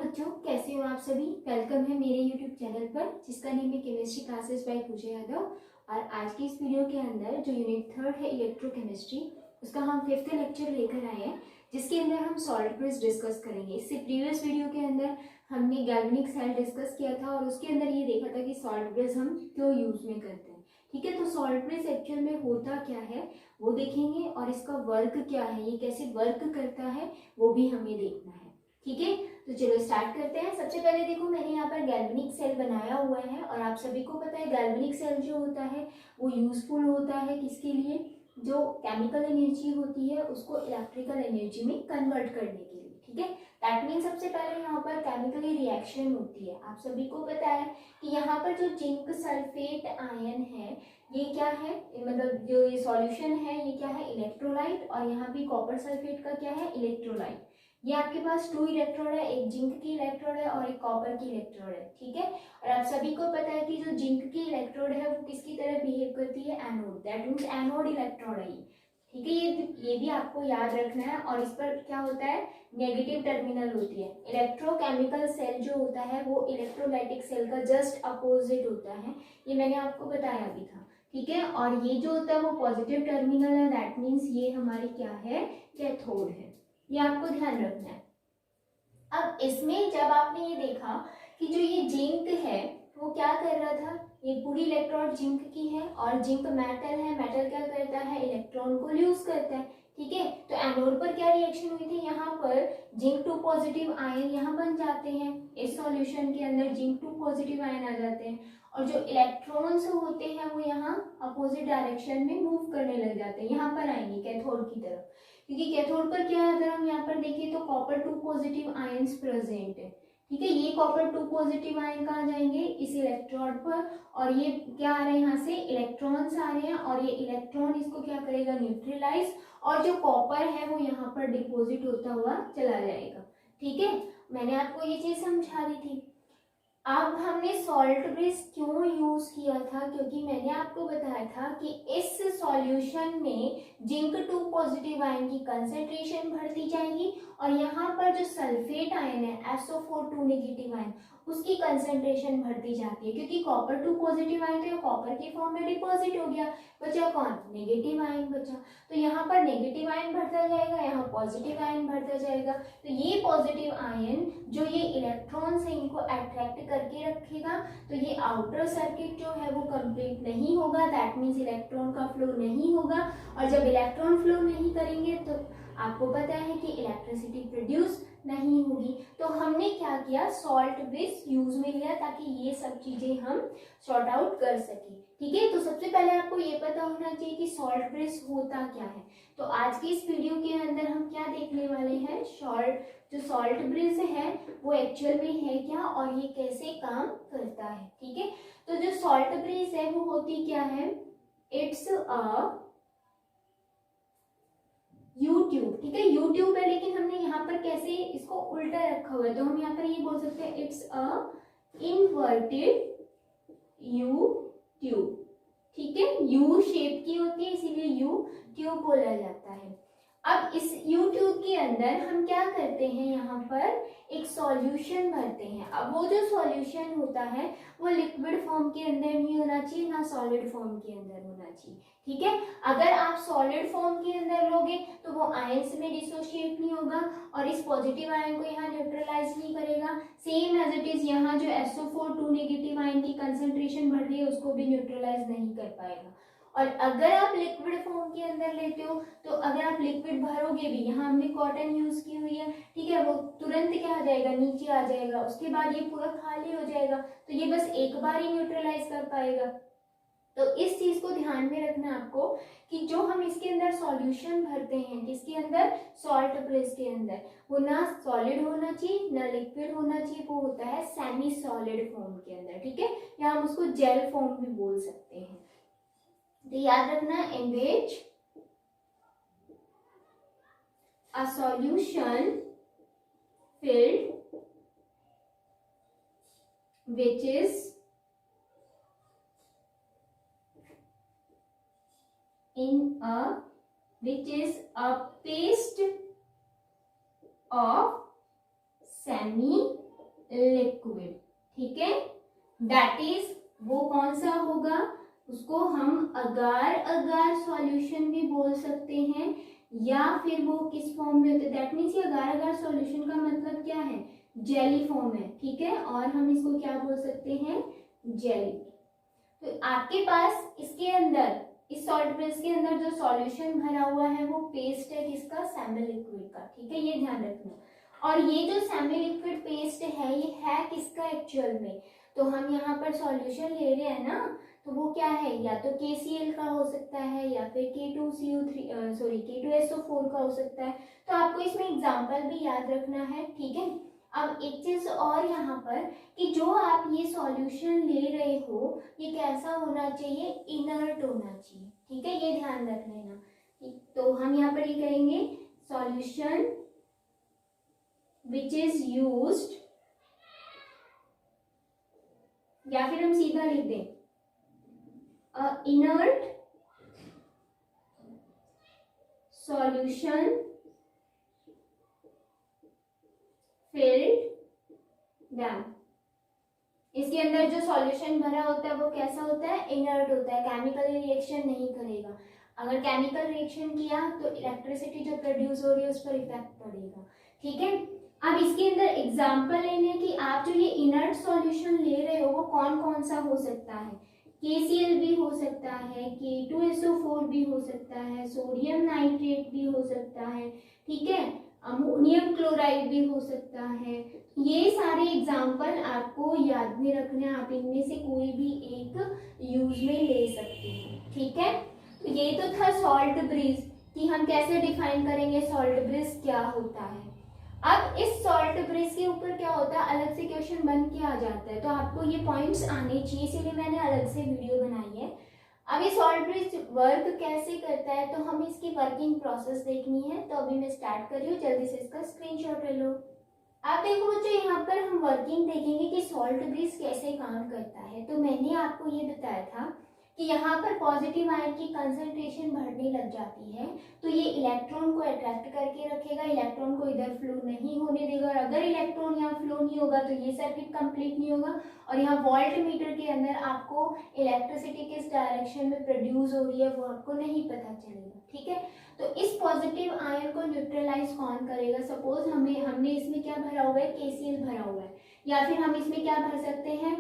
बच्चों, कैसे हो आप सभी। वेलकम है मेरे यूट्यूब चैनल पर जिसका नेम है केमिस्ट्री क्लासेस बाय पूजा यादव। और आज की इस वीडियो के अंदर जो यूनिट 3 है इलेक्ट्रोकेमिस्ट्री, उसका हम 5th लेक्चर लेकर आए हैं जिसके अंदर हम सॉल्ट ब्रिज डिस्कस करेंगे। इससे प्रीवियस वीडियो के अंदर हमने गैल्वेनिक सेल डिस्कस किया था और उसके अंदर ये देखा था कि सॉल्ट ब्रिज हम क्यों यूज में करते हैं। ठीक है, तो सॉल्ट ब्रिज एक्चुअल में होता क्या है वो देखेंगे और इसका वर्क क्या है, ये कैसे वर्क करता है वो भी हमें देखना है। ठीक है, तो चलो स्टार्ट करते हैं। सबसे पहले देखो, मैंने यहाँ पर गैल्वेनिक सेल बनाया हुआ है और आप सभी को पता है गैल्वेनिक सेल जो होता है वो यूजफुल होता है किसके लिए, जो केमिकल एनर्जी होती है उसको इलेक्ट्रिकल एनर्जी में कन्वर्ट करने के लिए। ठीक है, दैट मीन सबसे पहले यहाँ पर केमिकली रिएक्शन होती है। आप सभी को पता है कि यहाँ पर जो जिंक सल्फेट आयन है ये क्या है, मतलब जो ये सॉल्यूशन है ये क्या है, इलेक्ट्रोलाइट। और यहाँ भी कॉपर सल्फेट का क्या है, इलेक्ट्रोलाइट। ये आपके पास 2 इलेक्ट्रोड है, एक जिंक की इलेक्ट्रोड है और एक कॉपर की इलेक्ट्रोड है। ठीक है, और आप सभी को पता है कि जो जिंक की इलेक्ट्रोड है वो किसकी तरह बिहेव करती है, anode. That means anode electrode है। ठीक है, ये भी आपको याद रखना है। और इस पर क्या होता है, नेगेटिव टर्मिनल होती है। इलेक्ट्रोकेमिकल सेल जो होता है वो इलेक्ट्रोलाइटिक सेल का जस्ट अपोजिट होता है, ये मैंने आपको बताया भी था। ठीक है, और ये जो होता है वो पॉजिटिव टर्मिनल है। दैट मीन्स ये हमारी क्या है, कैथोड है। ये आपको ध्यान रखना है। अब इसमें जब आपने ये देखा कि जो ये जिंक है वो क्या कर रहा था, ये पूरी इलेक्ट्रोड जिंक की है और जिंक मेटल है। मेटल क्या करता है, इलेक्ट्रॉन को लूज करता है। ठीक है, तो एनोड पर क्या रिएक्शन हुई थी, यहाँ पर जिंक 2 पॉजिटिव आयन यहाँ बन जाते हैं। इस सॉल्यूशन के अंदर जिंक 2 पॉजिटिव आयन आ जाते हैं और जो इलेक्ट्रॉन्स होते हैं वो यहाँ अपोजिट डायरेक्शन में मूव करने लग जाते हैं, यहाँ पर आएंगे कैथोड की तरफ। क्योंकि कैथोड पर क्या है, अगर हम यहाँ पर देखें तो कॉपर 2 पॉजिटिव आयंस प्रेजेंट है। ठीक है, ये कॉपर 2 पॉजिटिव आयन कहाँ जाएंगे, इस इलेक्ट्रोड पर। और ये क्या आ रहे हैं, यहाँ से इलेक्ट्रॉन्स आ रहे हैं और ये इलेक्ट्रॉन इसको क्या करेगा, न्यूट्रलाइज। और जो कॉपर है वो यहाँ पर डिपोजिट होता हुआ चला जाएगा। ठीक है, मैंने आपको ये चीज समझा दी थी। अब हमने सॉल्ट ब्रिज क्यों यूज किया था, क्योंकि मैंने आपको बताया था कि इस सॉल्यूशन में जिंक 2 पॉजिटिव आयन की कंसेंट्रेशन बढ़ती जाएगी और यहाँ पर जो सल्फेट आयन है SO4 2 नेगेटिव आयन, उसकी कंसेंट्रेशन बढ़ती जाती है। क्योंकि कॉपर 2 पॉजिटिव आयन तो कॉपर के फॉर्म में डिपॉजिट हो गया, बचा कौन, नेगेटिव आयन बचा। तो यहाँ पर नेगेटिव आयन बढ़ता जाएगा, यहाँ पॉजिटिव आयन बढ़ता जाएगा। तो ये पॉजिटिव आयन जो ये इलेक्ट्रॉन्स है इनको अट्रैक्ट करके रखेगा, तो ये आउटर सर्किट जो है वो कंप्लीट नहीं होगा। दैट मीन्स इलेक्ट्रॉन का फ्लो नहीं होगा और जब इलेक्ट्रॉन फ्लो नहीं करेंगे तो आपको पता है कि इलेक्ट्रिसिटी प्रोड्यूस नहीं होगी। तो हमने क्या किया, सॉल्ट ब्रिज यूज में लिया ताकि ये सब चीजें हम सॉर्ट आउट कर सके। ठीक है, तो सबसे पहले आपको ये पता होना चाहिए कि सॉल्ट ब्रिज होता क्या है। तो आज की इस वीडियो के अंदर हम क्या देखने वाले हैं, जो सॉल्ट ब्रिज है वो एक्चुअल में है क्या और ये कैसे काम करता है। ठीक है, तो जो सॉल्ट ब्रिज है वो होती क्या है, इट्स अ यूट्यूब। ठीक है, यूट्यूब है लेकिन हमने यहाँ पर कैसे इसको उल्टा रखा हुआ है, तो हम यहाँ पर ये बोल सकते हैं it's a inverted you tube. ठीक है, यू शेप की होती है इसीलिए यू ट्यूब बोला जाता है। अब इस यू ट्यूब के अंदर हम क्या करते हैं, यहाँ पर एक सॉल्यूशन भरते हैं। अब वो जो सॉल्यूशन होता है वो लिक्विड फॉर्म के अंदर नहीं होना चाहिए, ना सॉलिड फॉर्म के अंदर होना चाहिए। ठीक है, अगर आप सॉलिड फॉर्म के अंदर लोगे तो वो आयंस में डिसोशिएट नहीं होगा और इस पॉजिटिव आयन को यहाँ न्यूट्रलाइज नहीं करेगा। सेम एज इट इज यहाँ जो SO4 2 नेगेटिव आयन की कंसेंट्रेशन बढ़ रही है उसको भी न्यूट्रलाइज नहीं कर पाएगा। और अगर आप लिक्विड फॉर्म के अंदर लेते हो तो अगर आप लिक्विड भरोगे भी, यहाँ हमने कॉटन यूज की हुई है, ठीक है, वो तुरंत क्या आ जाएगा, नीचे आ जाएगा, उसके बाद ये पूरा खाली हो जाएगा। तो ये बस एक बार ही न्यूट्रलाइज कर पाएगा। तो इस चीज को ध्यान में रखना आपको कि जो हम इसके अंदर सॉल्यूशन भरते हैं, किसके अंदर, सॉल्ट ब्रिज के अंदर, वो ना सॉलिड होना चाहिए ना लिक्विड होना चाहिए, वो होता है सेमी सॉलिड फॉर्म के अंदर। ठीक है, या हम उसको जेल फॉर्म भी बोल सकते हैं। तो याद रखना, in which a solution filled which is a paste of semi liquid, ठीक है। दैट इज वो कौन सा होगा, उसको हम अगार अगार सॉल्यूशन भी बोल सकते हैं, या फिर वो किस फॉर्म में होता है, that means agar agar solution का मतलब क्या है, जेली फॉर्म है, ठीक है। और हम इसको क्या बोल सकते हैं, जेली। तो आपके पास इसके अंदर, इस सॉल्ट ब्रिज के अंदर जो सॉल्यूशन भरा हुआ है वो पेस्ट है किसका, सेमी लिक्विड का, ठीक है, ये ध्यान रखना। और ये जो सेमी लिक्विड पेस्ट है ये है किसका एक्चुअल में, तो हम यहाँ पर सॉल्यूशन ले रहे हैं ना, तो वो क्या है, या तो KCl का हो सकता है या फिर K2SO4 का हो सकता है। तो आपको इसमें एग्जाम्पल भी याद रखना है, ठीक है। अब एक चीज और यहाँ पर कि जो आप ये सॉल्यूशन ले रहे हो ये कैसा होना चाहिए, इनर्ट होना चाहिए, ठीक है, ये ध्यान रख लेना। तो हम यहाँ पर ये करेंगे, सॉल्यूशन विच इज यूज्ड, या फिर हम सीधा लिख दें इनर्ट सॉल्यूशन फिल्ड डैम। इसके अंदर जो सॉल्यूशन भरा होता है वो कैसा होता है, इनर्ट होता है, केमिकल रिएक्शन नहीं करेगा। अगर केमिकल रिएक्शन किया तो इलेक्ट्रिसिटी जो प्रोड्यूस हो रही है उस पर इफेक्ट पड़ेगा, ठीक है। अब इसके अंदर एग्जांपल लेने कि आप जो ये इनर्ट सॉल्यूशन ले रहे हो वो कौन कौन सा हो सकता है, KCl भी हो सकता है, K2SO4 भी हो सकता है, सोडियम नाइट्रेट भी हो सकता है, ठीक है, अमोनियम क्लोराइड भी हो सकता है। ये सारे एग्जाम्पल आपको याद में रखने, आप इनमें से कोई भी एक यूज में ले सकते हैं, ठीक है। तो ये तो था सॉल्ट ब्रिज कि हम कैसे डिफाइन करेंगे सॉल्ट ब्रिज क्या होता है। अब इस सॉल्ट ब्रिज के ऊपर क्या होता है, अलग से क्वेश्चन बन के आ जाता है, तो आपको ये पॉइंट्स आने चाहिए, इसीलिए मैंने अलग से वीडियो बनाई है। अब ये सॉल्ट ब्रिज वर्क कैसे करता है तो हमें इसकी वर्किंग प्रोसेस देखनी है, तो अभी मैं स्टार्ट कर रही हूँ, जल्दी से इसका स्क्रीनशॉट ले लो। आप देखो बच्चों, यहाँ पर हम वर्किंग देखेंगे कि सॉल्ट ब्रिज कैसे काम करता है। तो मैंने आपको ये बताया था कि यहाँ पर पॉजिटिव आयन की कंसंट्रेशन बढ़ने लग जाती है तो ये इलेक्ट्रॉन को अट्रैक्ट करके रखेगा, इलेक्ट्रॉन को इधर फ्लो नहीं होने देगा, और अगर इलेक्ट्रॉन यहाँ फ्लो नहीं होगा तो ये सर्किट कंप्लीट नहीं होगा। और यहाँ वोल्ट मीटर के अंदर आपको इलेक्ट्रिसिटी किस डायरेक्शन में प्रोड्यूस हो रही है वो आपको नहीं पता चलेगा, ठीक है। तो इस पॉजिटिव आयन को न्यूट्रलाइज कौन करेगा, सपोज हमने इसमें क्या भरा हुआ है, KCl भरा हुआ है, या फिर हम इसमें क्या भर सकते हैं,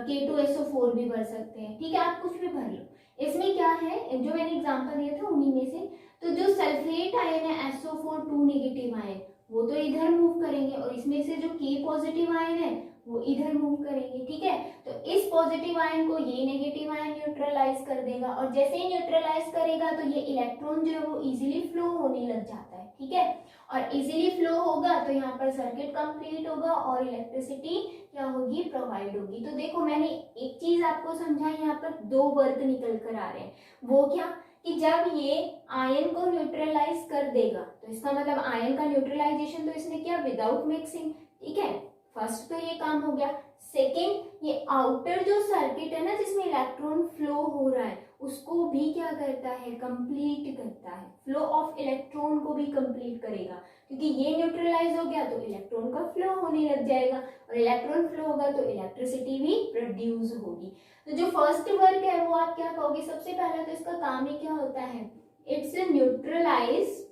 K2SO4 भी भर सकते हैं, ठीक है, आप कुछ भी भर लो। इसमें क्या है, जो मैंने एग्जांपल दिया था उन्हीं में से, तो जो सल्फेट आयन है SO4 2 नेगेटिव आयन वो तो इधर मूव करेंगे, और इसमें से जो K पॉजिटिव आयन है वो इधर मूव करेंगे, ठीक है। तो इस पॉजिटिव आयन को ये नेगेटिव आयन न्यूट्रलाइज कर देगा, और जैसे ही न्यूट्रलाइज करेगा तो ये इलेक्ट्रॉन जो है वो इजीली फ्लो होने लग जाता है, ठीक है। और इजीली फ्लो होगा तो यहाँ पर सर्किट कंप्लीट होगा और इलेक्ट्रिसिटी क्या होगी, प्रोवाइड होगी। तो देखो मैंने एक चीज आपको समझाई, यहाँ पर दो वर्क निकल कर आ रहे हैं, वो क्या कि जब ये आयन को न्यूट्रलाइज कर देगा तो इसका मतलब आयन का न्यूट्रलाइजेशन तो इसने किया विदाउट मिक्सिंग, ठीक है, फर्स्ट तो ये काम हो गया। सेकेंड, ये आउटर जो सर्किट है ना जिसमें इलेक्ट्रॉन फ्लो हो रहा है उसको भी क्या करता है, कंप्लीट करता है, फ्लो ऑफ इलेक्ट्रॉन को भी कंप्लीट करेगा, क्योंकि ये न्यूट्रलाइज हो गया तो इलेक्ट्रॉन का फ्लो होने लग जाएगा, और इलेक्ट्रॉन फ्लो होगा तो इलेक्ट्रिसिटी भी प्रोड्यूस होगी। तो जो फर्स्ट वर्क है वो आप क्या कहोगे, सबसे पहले तो इसका काम ही क्या होता है, इट्स न्यूट्रलाइज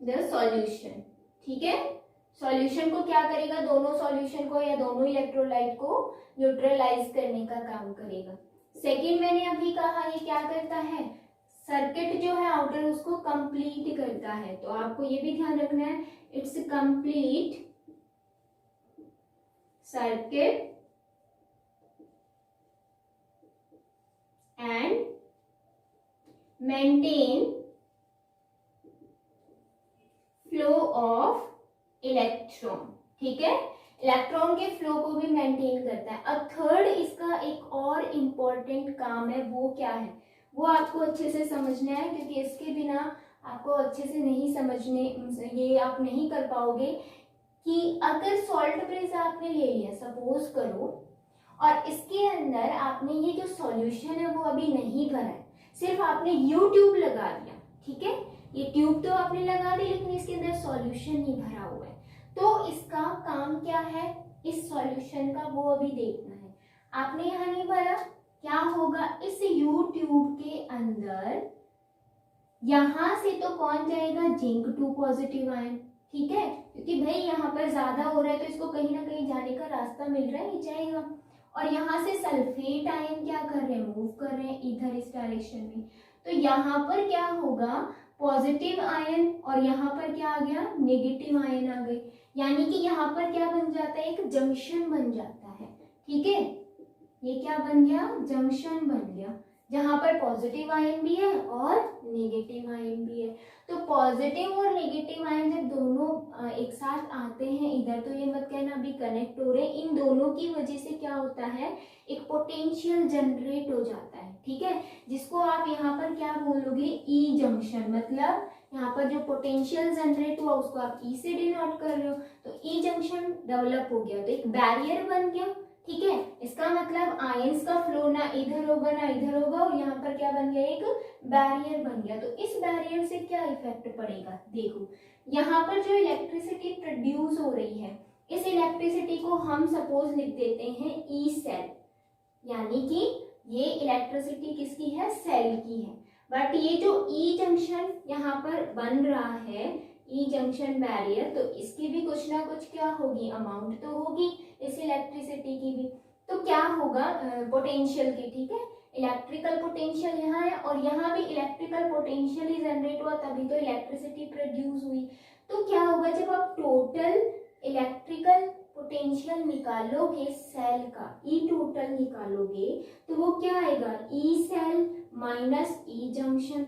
द सॉल्यूशन, ठीक है। सॉल्यूशन को क्या करेगा, दोनों सॉल्यूशन को या दोनों इलेक्ट्रोलाइट को न्यूट्रलाइज करने का काम करेगा। सेकंड मैंने अभी कहा ये क्या करता है, सर्किट जो है आउटर उसको कंप्लीट करता है। तो आपको ये भी ध्यान रखना है, it's complete circuit and maintain flow of electron, ठीक है, इलेक्ट्रॉन के फ्लो को भी मेंटेन करता है। अब थर्ड इसका एक और इम्पोर्टेंट काम है, वो क्या है, वो आपको अच्छे से समझना है, क्योंकि इसके बिना आपको अच्छे से नहीं समझने, ये आप नहीं कर पाओगे। कि अगर सॉल्ट ब्रिज आपने ले लिया सपोज करो, और इसके अंदर आपने ये जो सॉल्यूशन है वो अभी नहीं भरा है, सिर्फ आपने यू ट्यूब लगा दिया, ठीक है, ये ट्यूब तो आपने लगा दी लेकिन इसके अंदर सॉल्यूशन नहीं भरा हुआ है, तो इसका काम क्या है, इस सॉल्यूशन का वो अभी देखना है। आपने यहाँ नहीं भरा, क्या होगा, इस यू ट्यूब के अंदर यहां से तो कौन जाएगा, जिंक 2 पॉजिटिव आयन, ठीक है, क्योंकि भाई यहाँ पर ज्यादा हो रहा है तो इसको कहीं ना कहीं जाने का रास्ता मिल रहा है, नहीं जाएगा। और यहाँ से सल्फेट आयन क्या कर रहे हैं, मूव कर रहे हैं इधर इस डायरेक्शन में, तो यहाँ पर क्या होगा, पॉजिटिव आयन, और यहाँ पर क्या आ गया, नेगेटिव आयन आ गए, यानी कि यहाँ पर क्या बन जाता है, एक जंक्शन बन जाता है, ठीक है, ये क्या बन गया, जंक्शन बन गया, जहां पर पॉजिटिव आयन भी है और नेगेटिव आयन भी है। तो पॉजिटिव और नेगेटिव आयन जब दोनों एक साथ आते हैं इधर, तो ये मत कहना अभी कनेक्ट हो रहे हैं, इन दोनों की वजह से क्या होता है, एक पोटेंशियल जनरेट हो जाता है, ठीक है, जिसको आप यहाँ पर क्या बोलोगे, ई जंक्शन, मतलब यहाँ पर जो पोटेंशियल जनरेट हुआ उसको आप ई से डिनोट कर रहे हो, तो ई जंक्शन डेवलप हो गया, तो एक बैरियर बन गया, ठीक है, इसका मतलब आयंस का फ्लो ना इधर होगा ना इधर होगा, और यहाँ पर क्या बन गया, एक बैरियर बन गया। तो इस बैरियर से क्या इफेक्ट पड़ेगा, देखो यहाँ पर जो इलेक्ट्रिसिटी प्रोड्यूस हो रही है, इस इलेक्ट्रिसिटी को हम सपोज लिख देते हैं ई सेल, यानी कि ये इलेक्ट्रिसिटी किसकी है, सेल की है। बट ये जो ई जंक्शन यहाँ पर बन रहा है, ई जंक्शन बैरियर, तो इसकी भी कुछ ना कुछ क्या होगी, अमाउंट तो होगी इस इलेक्ट्रिसिटी की भी, तो क्या होगा, पोटेंशियल की, ठीक है, इलेक्ट्रिकल पोटेंशियल यहाँ है और यहाँ भी इलेक्ट्रिकल पोटेंशियल ही जनरेट हुआ, तभी तो इलेक्ट्रिसिटी प्रोड्यूस हुई। तो क्या होगा, जब आप टोटल इलेक्ट्रिकल पोटेंशियल निकालोगे सेल का, ई टोटल निकालोगे, तो वो क्या आएगा, ई सेल माइनस ई जंक्शन,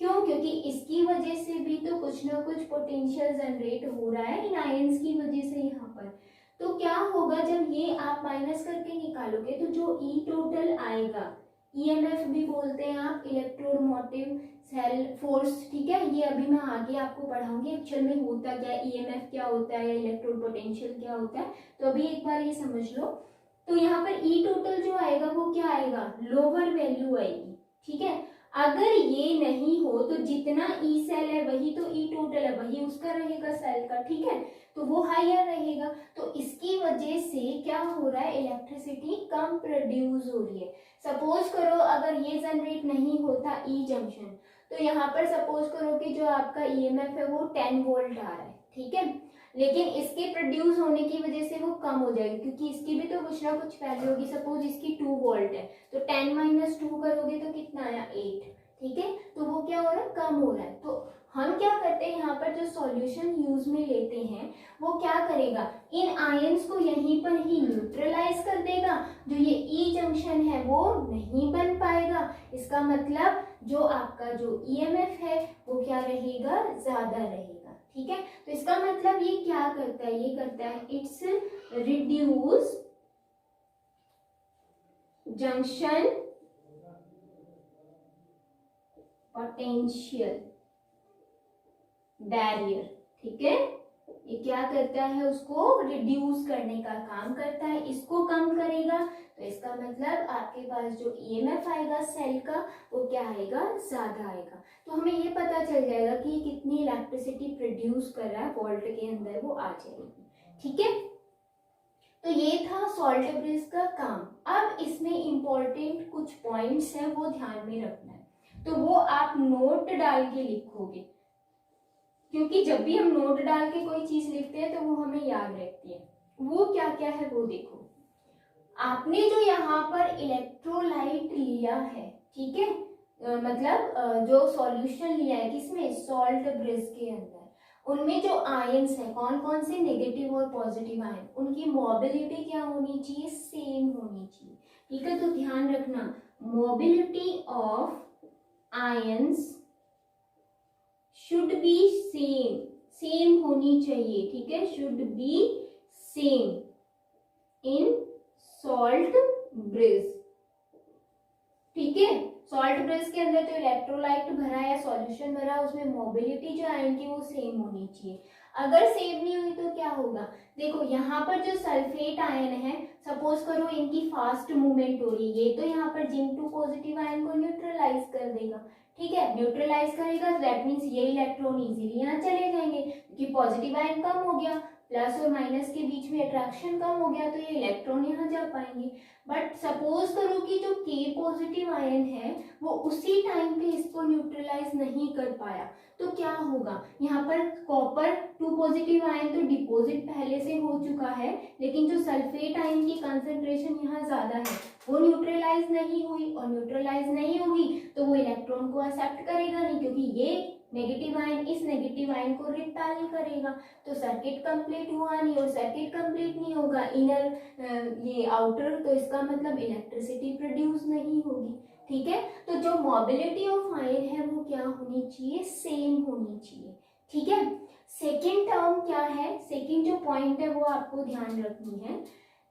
क्यों, क्योंकि इसकी वजह से भी तो कुछ ना कुछ पोटेंशियल जनरेट हो रहा है इन आयंस की वजह से यहाँ पर। तो क्या होगा, जब ये आप माइनस करके निकालोगे तो जो ई टोटल आएगा, ईएमएफ भी बोलते हैं आप, इलेक्ट्रोमोटिव सेल फोर्स, ठीक है, ये अभी मैं आगे आपको पढ़ाऊंगी एक्चुअल में होता क्या है, ईएमएफ क्या होता है, इलेक्ट्रोड पोटेंशियल क्या होता है, तो अभी एक बार ये समझ लो। तो यहाँ पर ई टोटल जो आएगा वो क्या आएगा, लोअर वैल्यू आएगी, ठीक है, अगर ये नहीं हो तो जितना ई सेल है वही तो ई टोटल है, वही उसका रहेगा सेल का, ठीक है, तो वो हायर रहेगा। तो इसकी वजह से क्या हो रहा है, इलेक्ट्रिसिटी कम प्रोड्यूस हो रही है। सपोज करो अगर ये जनरेट नहीं होता ई जंक्शन, तो यहाँ पर सपोज करो कि जो आपका ईएमएफ है वो 10 वोल्ट आ रहा है, ठीक है, लेकिन इसके प्रोड्यूस होने की वजह से वो कम हो जाएगी, क्योंकि इसकी भी तो कुछ ना कुछ वैल्यू होगी। सपोज इसकी 2 वोल्ट है, तो 10 माइनस 2 करोगे तो कितना आया, 8, ठीक है, तो वो क्या हो रहा है, कम हो रहा है। तो हम क्या करते हैं, यहाँ पर जो सॉल्यूशन यूज में लेते हैं वो क्या करेगा, इन आयंस को यहीं पर ही न्यूट्रलाइज कर देगा, जो ये ई जंक्शन है वो नहीं बन पाएगा। इसका मतलब जो आपका जो ईएमएफ है वो क्या रहेगा, ज्यादा रहेगा, ठीक है। तो इसका मतलब ये क्या करता है, ये करता है it's reduce junction potential barrier, ठीक है, ये क्या करता है, उसको रिड्यूस करने का काम करता है, इसको कम करेगा, तो इसका मतलब आपके पास जो ईएमएफ आएगा सेल का वो क्या आएगा, ज्यादा आएगा। तो हमें ये पता चल जाएगा कि ये कितनी इलेक्ट्रिसिटी प्रोड्यूस कर रहा है वोल्ट के अंदर, वो आ जाएगी, ठीक है। तो ये था सॉल्ट ब्रिज का काम। अब इसमें इंपॉर्टेंट कुछ पॉइंट्स हैं वो ध्यान में रखना है, तो वो आप नोट डाल के लिखोगे, क्योंकि जब भी हम नोट डाल के कोई चीज लिखते हैं तो वो हमें याद रहती है। वो क्या क्या है वो देखो, आपने जो यहाँ पर इलेक्ट्रोलाइट लिया है, ठीक है, मतलब जो सॉल्यूशन लिया है किसमें, सॉल्ट ब्रिज के अंदर, उनमें जो आयंस है कौन कौन से, नेगेटिव और पॉजिटिव आयन, उनकी मोबिलिटी क्या होनी चाहिए, सेम होनी चाहिए, ठीक है। तो ध्यान रखना, mobility of ions should be same, same होनी चाहिए, ठीक है, should be same in salt bridge, ठीक है। सॉल्ट ब्रिज के अंदर जो इलेक्ट्रोलाइट भरा है, सॉल्यूशन भरा है, उसमें मोबिलिटी जो आयन की वो सेम होनी चाहिए। अगर सेम नहीं हुई तो क्या होगा, देखो यहाँ पर जो सल्फेट आयन है, सपोज करो इनकी फास्ट मूवमेंट हो रही है, ये तो यहाँ पर जिंक 2 पॉजिटिव आयन को न्यूट्रलाइज कर देगा, ठीक है, न्यूट्रलाइज करेगा, दैट मीन्स ये इलेक्ट्रॉन इजीली यहाँ चले जाएंगे क्योंकि पॉजिटिव आयन कम हो गया, प्लस और माइनस के बीच में अट्रैक्शन कम हो गया, तो ये इलेक्ट्रॉन यहाँ जा पाएंगे। बट सपोज करो कि जो K पॉजिटिव आयन है वो उसी टाइम पे इसको न्यूट्रलाइज नहीं कर पाया, तो क्या होगा, यहाँ पर कॉपर 2 पॉजिटिव आयन तो डिपॉजिट पहले से हो चुका है, लेकिन जो सल्फेट आयन की कंसंट्रेशन यहाँ ज्यादा है वो न्यूट्रलाइज नहीं हुई, और न्यूट्रलाइज नहीं होगी तो वो इलेक्ट्रॉन को एक्सेप्ट करेगा नहीं, क्योंकि ये नेगेटिव आयन इस नेगेटिव आयन को रिपेल करेगा, तो सर्किट कंप्लीट हुआ नहीं, और सर्किट कंप्लीट नहीं होगा इनर ये आउटर, तो इसका मतलब इलेक्ट्रिसिटी प्रोड्यूस नहीं होगी। ठीक है, तो जो मोबिलिटी ऑफ आयन है वो क्या होनी चाहिए, सेम होनी चाहिए। ठीक है, सेकेंड टर्म क्या है, सेकेंड जो पॉइंट है वो आपको ध्यान रखनी है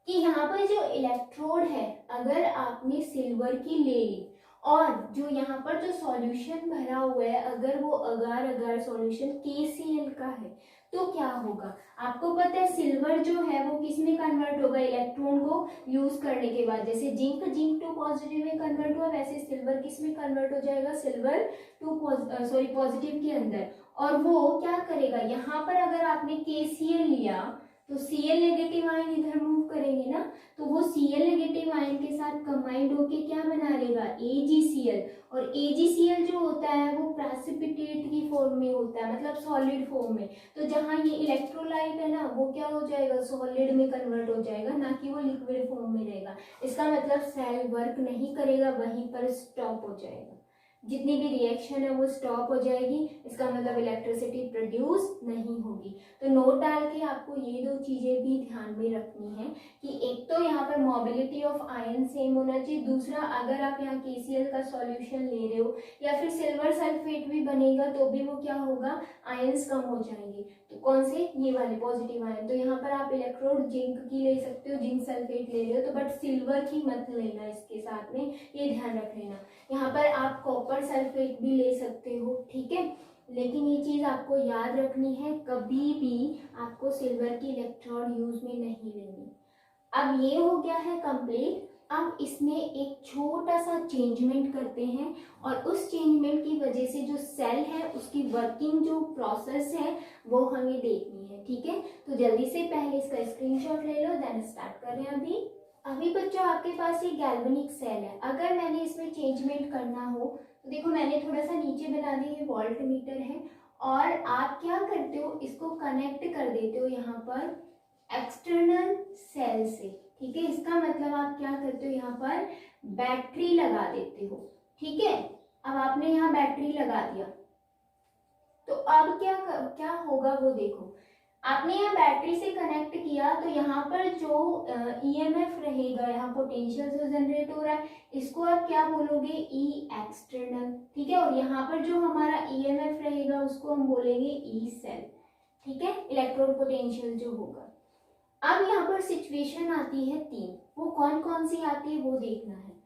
कि यहाँ पर जो इलेक्ट्रोड है अगर आपने सिल्वर की ले ली और जो यहाँ पर जो सॉल्यूशन भरा हुआ है अगर वो अगार अगार सॉल्यूशन KCl का है, तो क्या होगा, आपको पता है सिल्वर जो है वो किस में कन्वर्ट होगा, इलेक्ट्रॉन को यूज करने के बाद, जैसे जिंक 2 पॉजिटिव में कन्वर्ट हुआ वैसे सिल्वर किस में कन्वर्ट हो जाएगा, सिल्वर 2 पॉजिटिव के अंदर, और वो क्या करेगा, यहाँ पर अगर आपने KCl लिया तो Cl नेगेटिव आयन इधर मूव करेंगे ना, तो वो Cl नेगेटिव आयन के साथ कंबाइंड होके क्या बना लेगा, AgCl, और AgCl जो होता है वो प्रेसिपिटेट की फॉर्म में होता है, मतलब सॉलिड फॉर्म में, तो जहाँ ये इलेक्ट्रोलाइट है ना वो क्या हो जाएगा, सॉलिड में कन्वर्ट हो जाएगा, ना कि वो लिक्विड फॉर्म में रहेगा। इसका मतलब सेल वर्क नहीं करेगा, वहीं पर स्टॉप हो जाएगा, जितनी भी रिएक्शन है वो स्टॉप हो जाएगी, इसका मतलब इलेक्ट्रिसिटी प्रोड्यूस नहीं होगी। तो नोट डाल के आपको ये 2 चीजें भी ध्यान में रखनी है कि एक तो यहाँ पर मोबिलिटी ऑफ आयन सेम होना चाहिए, दूसरा अगर आप यहाँ KCl का सॉल्यूशन ले रहे हो या फिर सिल्वर सल्फेट भी बनेगा तो भी वो क्या होगा, आयंस कम हो जाएंगे, तो कौन से, ये वाले पॉजिटिव आयन। तो यहाँ पर आप इलेक्ट्रोड जिंक की ले सकते हो, जिंक सल्फेट ले रहे हो तो, बट सिल्वर की मत लेना इसके साथ में, ये ध्यान रख लेना। यहाँ पर आप कॉपर सल्फेट भी ले सकते हो, ठीक है, लेकिन ये चीज आपको याद रखनी है, कभी भी आपको सिल्वर की इलेक्ट्रोड यूज में नहीं लेनी। अब ये हो गया है कंप्लीट। अब इसमें एक छोटा सा चेंजमेंट करते हैं, और उस चेंजमेंट की वजह से जो सेल है उसकी वर्किंग जो प्रोसेस है वो हमें देखनी है। ठीक है, तो जल्दी से पहले इसका स्क्रीनशॉट ले लो, देन स्टार्ट कर रहे हैं। अभी बच्चों आपके पास ये गैल्वेनिक सेल है, अगर मैंने इसमें चेंजमेंट करना हो तो देखो मैंने थोड़ा सा नीचे बना दिया, ये वोल्ट मीटर है, और आप क्या करते हो, इसको कनेक्ट कर देते हो यहाँ पर एक्सटर्नल सेल से। ठीक है, इसका मतलब आप क्या करते हो, यहाँ पर बैटरी लगा देते हो। ठीक है, अब आपने यहाँ बैटरी लगा दिया, तो अब क्या होगा वो देखो, आपने यहाँ बैटरी से कनेक्ट किया तो यहाँ पर जो EMF रहेगा, यहाँ पोटेंशियल जो जनरेट हो रहा है, इसको आप क्या बोलोगे, E एक्सटर्नल। ठीक है, और यहाँ पर जो हमारा EMF रहेगा उसको हम बोलेंगे E सेल। ठीक है, इलेक्ट्रोड पोटेंशियल जो होगा। अब यहाँ पर सिचुएशन आती है 3, वो कौन कौन सी आती है वो देखना है।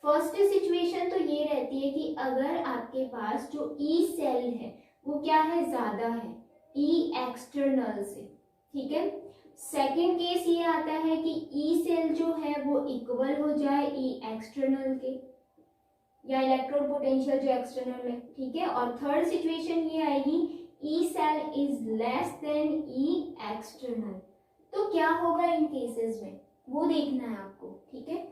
फर्स्ट सिचुएशन तो ये रहती है कि अगर आपके पास जो E सेल है वो क्या है, ज्यादा है E एक्सटर्नल से। ठीक है, सेकेंड केस ये आता है कि E सेल जो है वो इक्वल हो जाए E एक्सटर्नल के, या इलेक्ट्रोड पोटेंशियल जो एक्सटर्नल है। ठीक है, और थर्ड सिचुएशन ये आएगी E cell is less than E external, तो क्या होगा इन केसेस में वो देखना है आपको। ठीक है,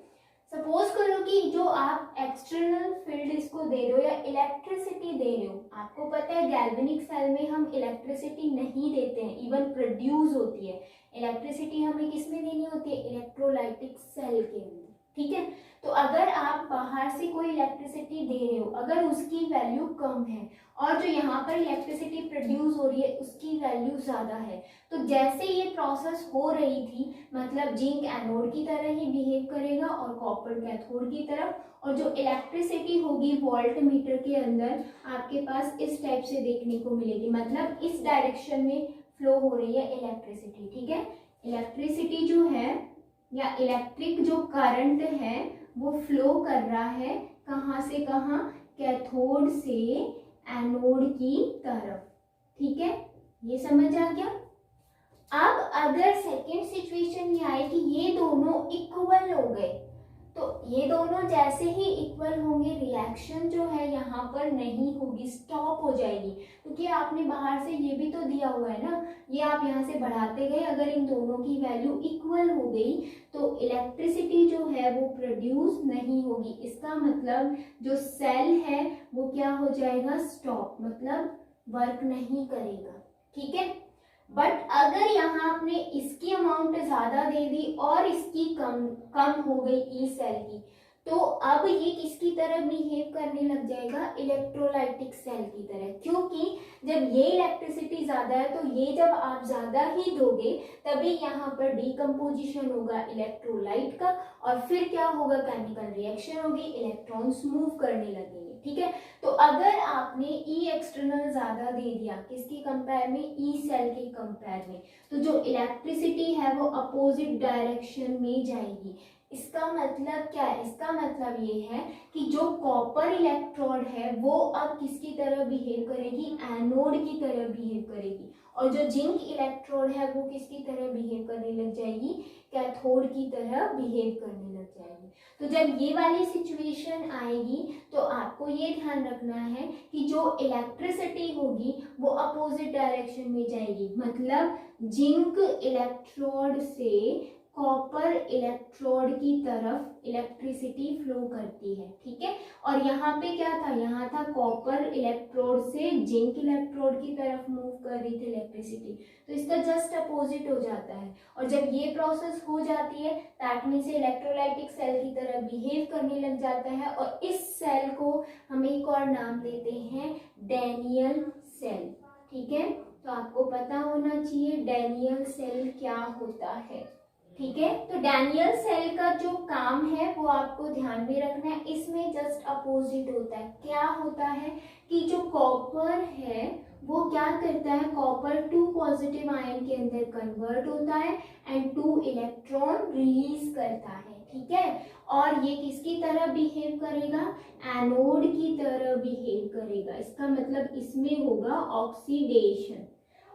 सपोज करो कि जो आप एक्सटर्नल फील्ड इसको दे रहे हो या इलेक्ट्रिसिटी दे रहे हो, आपको पता है गैल्वेनिक सेल में हम इलेक्ट्रिसिटी नहीं देते हैं, इवन प्रोड्यूस होती है इलेक्ट्रिसिटी, हमें किस में देनी होती है, इलेक्ट्रोलाइटिक सेल के अंदर। ठीक है, तो अगर आप बाहर से कोई इलेक्ट्रिसिटी दे रहे हो, अगर उसकी वैल्यू कम है और जो यहाँ पर इलेक्ट्रिसिटी प्रोड्यूस हो रही है उसकी वैल्यू ज़्यादा है, तो जैसे ये प्रोसेस हो रही थी, मतलब जिंक एनोड की तरह ही बिहेव करेगा और कॉपर कैथोड की तरफ, और जो इलेक्ट्रिसिटी होगी वोल्ट मीटर के अंदर आपके पास इस टाइप से देखने को मिलेगी, मतलब इस डायरेक्शन में फ्लो हो रही है इलेक्ट्रिसिटी। ठीक है, इलेक्ट्रिसिटी जो है या इलेक्ट्रिक जो करंट है वो फ्लो कर रहा है कहाँ से कहाँ, कैथोड से एनोड की तरफ। ठीक है, ये समझ आ गया। अब अगर सेकेंड सिचुएशन ये आए कि ये दोनों इक्वल हो गए, तो ये दोनों जैसे ही इक्वल होंगे, रिएक्शन जो है यहाँ पर नहीं होगी, स्टॉप हो जाएगी, क्योंकि आपने बाहर से ये भी तो दिया हुआ है ना, ये आप यहाँ से बढ़ाते गए, अगर इन दोनों की वैल्यू इक्वल हो गई तो इलेक्ट्रिसिटी जो है वो प्रोड्यूस नहीं होगी। इसका मतलब जो सेल है वो क्या हो जाएगा, स्टॉप, मतलब वर्क नहीं करेगा। ठीक है, बट अगर यहाँ आपने इसकी अमाउंट ज्यादा दे दी और इसकी कम हो गई ई सेल की, तो अब ये किसकी तरह बिहेव करने लग जाएगा, इलेक्ट्रोलाइटिक सेल की तरह, क्योंकि जब ये इलेक्ट्रिसिटी ज्यादा है तो ये जब आप ज्यादा ही दोगे तभी यहाँ पर डीकम्पोजिशन होगा इलेक्ट्रोलाइट का, और फिर क्या होगा, केमिकल रिएक्शन होगी, इलेक्ट्रॉन्स मूव करने लगेंगे। ठीक है, तो अगर आपने ई एक्सटर्नल ज्यादा दे दिया किसके कंपेयर में, ई सेल के कंपेयर में, तो जो इलेक्ट्रिसिटी है वो अपोजिट डायरेक्शन में जाएगी। इसका मतलब क्या है, इसका मतलब ये है कि जो कॉपर इलेक्ट्रोड है वो अब किसकी तरह बिहेव करेगी, एनोड की तरह बिहेव करेगी, और जो जिंक इलेक्ट्रोड है वो किसकी तरह बिहेव करने लग जाएगी, कैथोड की तरह बिहेव करने लग जाएगी। तो जब ये वाली सिचुएशन आएगी तो आपको ये ध्यान रखना है कि जो इलेक्ट्रिसिटी होगी वो अपोजिट डायरेक्शन में जाएगी, मतलब जिंक इलेक्ट्रोड से कॉपर इलेक्ट्रोड की तरफ इलेक्ट्रिसिटी फ्लो करती है। ठीक है, और यहाँ पे क्या था, यहाँ था कॉपर इलेक्ट्रोड से जिंक इलेक्ट्रोड की तरफ मूव कर रही थी इलेक्ट्रिसिटी, तो इसका जस्ट अपोजिट हो जाता है। और जब ये प्रोसेस हो जाती है दैट मींस इलेक्ट्रोलाइटिक सेल की तरह बिहेव करने लग जाता है, और इस सेल को हम एक और नाम देते हैं डैनियल सेल। ठीक है, तो आपको पता होना चाहिए डैनियल सेल क्या होता है। ठीक है, तो डैनियल सेल का जो काम है वो आपको ध्यान में रखना है, इसमें जस्ट अपोजिट होता है। क्या होता है कि जो कॉपर है वो क्या करता है, कॉपर 2 पॉजिटिव आयन के अंदर कन्वर्ट होता है एंड 2 इलेक्ट्रॉन रिलीज करता है। ठीक है, और ये किसकी तरह बिहेव करेगा, एनोड की तरह बिहेव करेगा। इसका मतलब इसमें होगा ऑक्सीडेशन,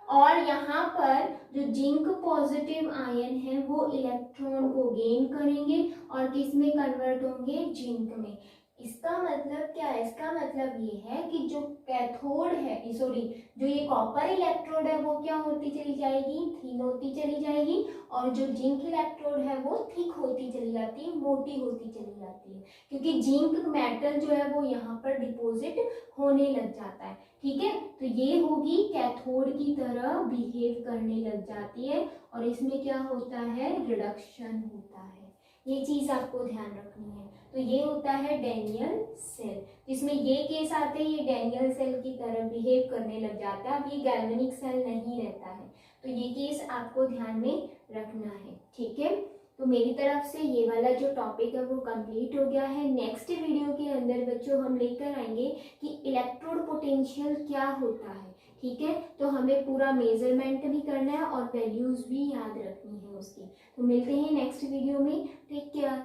और यहाँ पर जो जिंक पॉजिटिव आयन है वो इलेक्ट्रॉन को गेन करेंगे और किस में कन्वर्ट होंगे, जिंक में। इसका मतलब क्या है, इसका मतलब ये है कि जो कैथोड है, सॉरी जो ये कॉपर इलेक्ट्रोड है वो क्या होती चली जाएगी, थिन होती चली जाएगी, और जो जिंक इलेक्ट्रोड है वो थिक होती चली जाती है, मोटी होती चली जाती है, क्योंकि जिंक मेटल जो है वो यहाँ पर डिपोजिट होने लग जाता है। ठीक है, तो ये होगी कैथोड की तरह बिहेव करने लग जाती है, और इसमें क्या होता है, रिडक्शन होता है। ये चीज आपको ध्यान रखनी है। तो ये होता है डैनियल सेल, जिसमें ये केस आते हैं ये डैनियल सेल की तरह बिहेव करने लग जाता है। अब ये गैल्वेनिक सेल नहीं रहता है, तो ये केस आपको ध्यान में रखना है। ठीक है, तो मेरी तरफ से ये वाला जो टॉपिक है वो कंप्लीट हो गया है। नेक्स्ट वीडियो के अंदर बच्चों हम लेकर आएंगे कि इलेक्ट्रोड पोटेंशियल क्या होता है। ठीक है, तो हमें पूरा मेजरमेंट भी करना है और वैल्यूज भी याद रखनी है उसकी। तो मिलते हैं नेक्स्ट वीडियो में, टेक केयर।